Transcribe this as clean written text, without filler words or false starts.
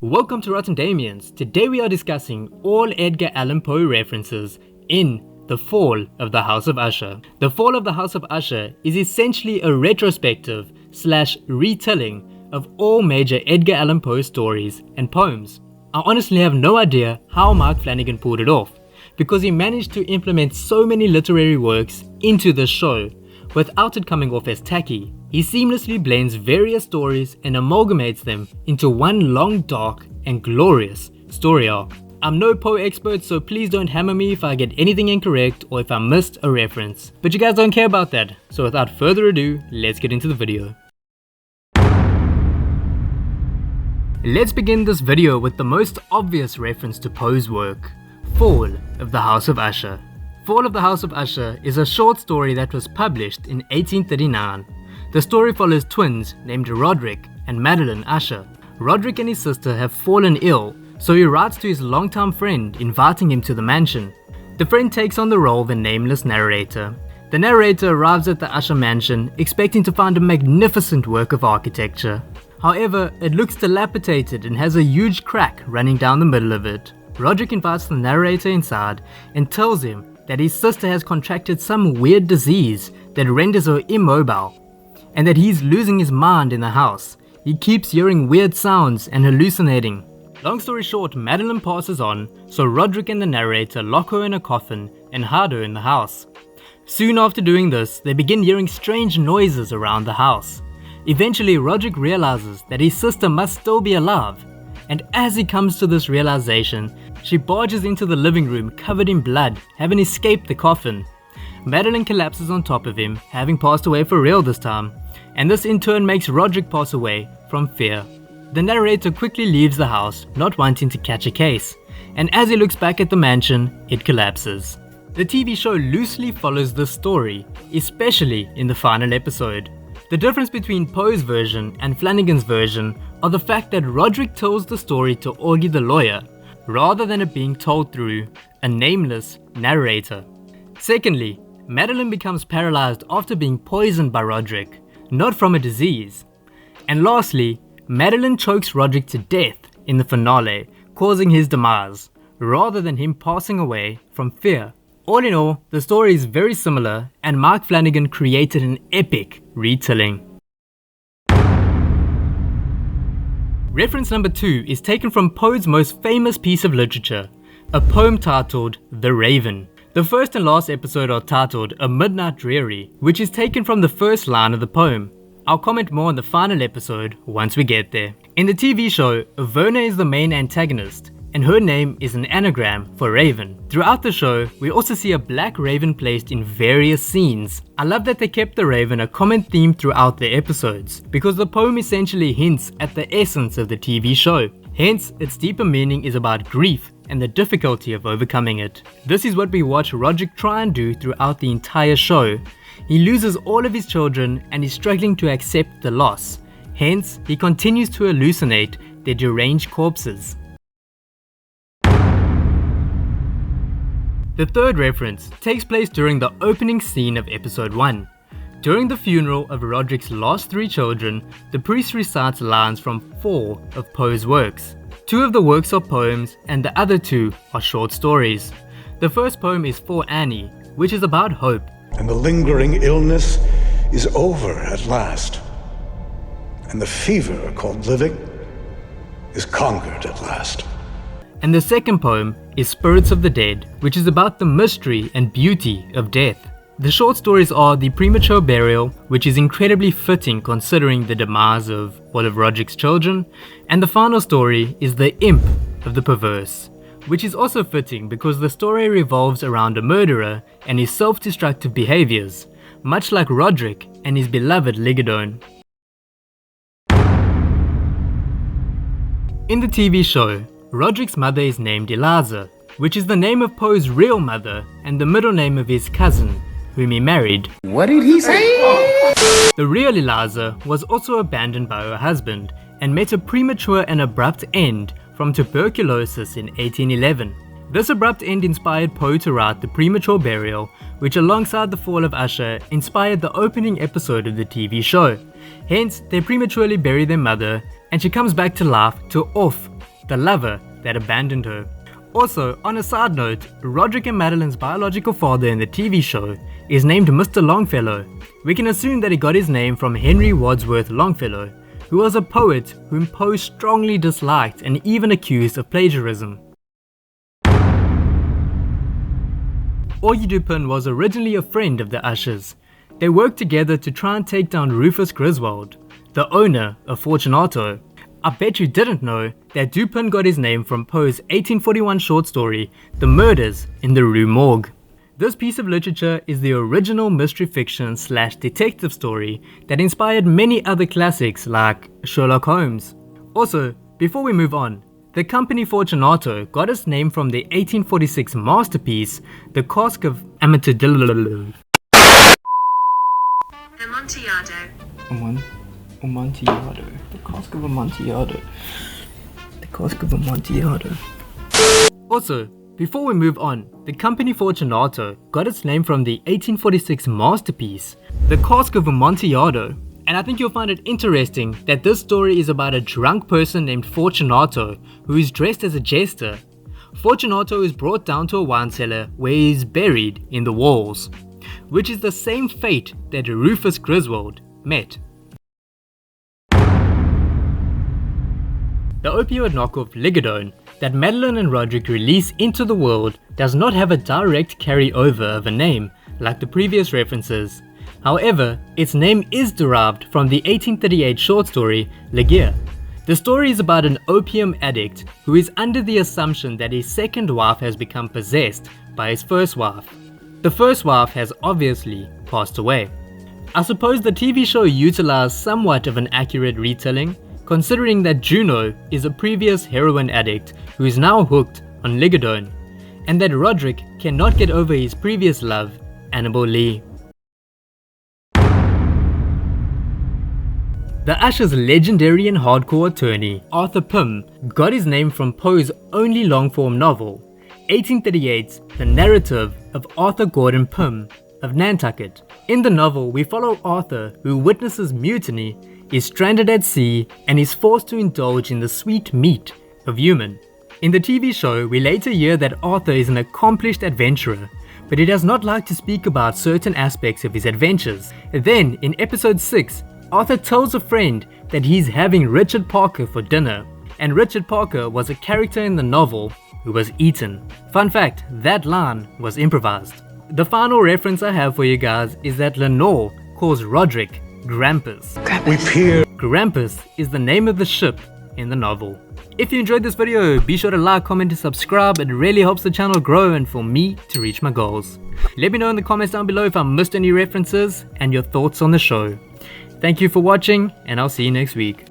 Welcome to Rotten Damians. Today we are discussing all Edgar Allan Poe references in The Fall of the House of Usher. The Fall of the House of Usher is essentially a retrospective / retelling of all major Edgar Allan Poe stories and poems. I honestly have no idea how Mike Flanagan pulled it off, because he managed to implement so many literary works into this show without it coming off as tacky. He seamlessly blends various stories and amalgamates them into one long, dark and glorious story arc. I'm no Poe expert, so please don't hammer me if I get anything incorrect or if I missed a reference. But you guys don't care about that, so without further ado, let's get into the video. Let's begin this video with the most obvious reference to Poe's work, Fall of the House of Usher. Fall of the House of Usher is a short story that was published in 1839. The story follows twins named Roderick and Madeline Usher. Roderick and his sister have fallen ill, so he writes to his longtime friend inviting him to the mansion. The friend takes on the role of the nameless narrator. The narrator arrives at the Usher mansion expecting to find a magnificent work of architecture. However, it looks dilapidated and has a huge crack running down the middle of it. Roderick invites the narrator inside and tells him that his sister has contracted some weird disease that renders her immobile, and that he's losing his mind in the house. He keeps hearing weird sounds and hallucinating. Long story short, Madeline passes on, so Roderick and the narrator lock her in a coffin and hide her in the house. Soon after doing this, they begin hearing strange noises around the house. Eventually, Roderick realizes that his sister must still be alive, and as he comes to this realization, she barges into the living room covered in blood, having escaped the coffin. Madeline collapses on top of him, having passed away for real this time, and this in turn makes Roderick pass away from fear. The narrator quickly leaves the house, not wanting to catch a case, and as he looks back at the mansion, it collapses. The TV show loosely follows this story, especially in the final episode. The difference between Poe's version and Flanagan's version are the fact that Roderick tells the story to Augie the lawyer, rather than it being told through a nameless narrator. Secondly, Madeline becomes paralyzed after being poisoned by Roderick, not from a disease. And lastly, Madeline chokes Roderick to death in the finale, causing his demise, rather than him passing away from fear. All in all, the story is very similar, and Mike Flanagan created an epic retelling. Reference number 2 is taken from Poe's most famous piece of literature, a poem titled The Raven. The first and last episode are titled A Midnight Dreary, which is taken from the first line of the poem. I'll comment more on the final episode once we get there. In the TV show, Verna is the main antagonist, and her name is an anagram for raven. Throughout the show, we also see a black raven placed in various scenes. I love that they kept the raven a common theme throughout the episodes, because the poem essentially hints at the essence of the TV show. Hence, its deeper meaning is about grief and the difficulty of overcoming it. This is what we watch Roderick try and do throughout the entire show. He loses all of his children and is struggling to accept the loss. Hence, he continues to hallucinate their deranged corpses. The third reference takes place during the opening scene of episode 1. During the funeral of Roderick's last 3 children, the priest recites lines from 4 of Poe's works. 2 of the works are poems and the other 2 are short stories. The first poem is For Annie, which is about hope. And the lingering illness is over at last. And the fever called living is conquered at last. And the second poem is Spirits of the Dead, which is about the mystery and beauty of death. The short stories are The Premature Burial, which is incredibly fitting considering the demise of all of Roderick's children, and the final story is The Imp of the Perverse, which is also fitting because the story revolves around a murderer and his self-destructive behaviors, much like Roderick and his beloved Ligeia. In the TV show, Roderick's mother is named Eliza, which is the name of Poe's real mother and the middle name of his cousin, whom he married. What did he say? The real Eliza was also abandoned by her husband and met a premature and abrupt end from tuberculosis in 1811. This abrupt end inspired Poe to write The Premature Burial, which alongside The Fall of Usher inspired the opening episode of the TV show. Hence, they prematurely bury their mother, and she comes back to life to Orph, the lover that abandoned her. Also, on a side note, Roderick and Madeline's biological father in the TV show is named Mr. Longfellow. We can assume that he got his name from Henry Wadsworth Longfellow, who was a poet whom Poe strongly disliked and even accused of plagiarism. Augie Dupin was originally a friend of the Ushers. They worked together to try and take down Rufus Griswold, the owner of Fortunato. I bet you didn't know that Dupin got his name from Poe's 1841 short story, The Murders in the Rue Morgue. This piece of literature is the original mystery fiction / detective story that inspired many other classics like Sherlock Holmes. Also, before we move on, the company Fortunato got its name from the 1846 masterpiece, The Cask of Amontillado. Amontillado. The Cask of Amontillado. The Cask of Amontillado. Also, before we move on, the company Fortunato got its name from the 1846 masterpiece, The Cask of Amontillado. And I think you'll find it interesting that this story is about a drunk person named Fortunato who is dressed as a jester. Fortunato is brought down to a wine cellar where he is buried in the walls, which is the same fate that Rufus Griswold met. The opioid knockoff Ligeia that Madeline and Roderick release into the world does not have a direct carryover of a name like the previous references. However, its name is derived from the 1838 short story Ligeia. The story is about an opium addict who is under the assumption that his second wife has become possessed by his first wife. The first wife has obviously passed away. I suppose the TV show utilized somewhat of an accurate retelling, considering that Juno is a previous heroin addict who is now hooked on Ligeia, and that Roderick cannot get over his previous love, Annabel Lee. The Ushers' legendary and hardcore attorney, Arthur Pym, got his name from Poe's only long-form novel, 1838's The Narrative of Arthur Gordon Pym of Nantucket. In the novel, we follow Arthur, who witnesses mutiny, is stranded at sea, and is forced to indulge in the sweet meat of human. In the TV show, we later hear that Arthur is an accomplished adventurer, but he does not like to speak about certain aspects of his adventures. Then, in episode 6, Arthur tells a friend that he's having Richard Parker for dinner, and Richard Parker was a character in the novel who was eaten. Fun fact, that line was improvised. The final reference I have for you guys is that Lenore calls Roderick Grampus. Grampus is the name of the ship in the novel. If you enjoyed this video, be sure to like, comment, and subscribe. It really helps the channel grow and for me to reach my goals. Let me know in the comments down below if I missed any references and your thoughts on the show. Thank you for watching, and I'll see you next week.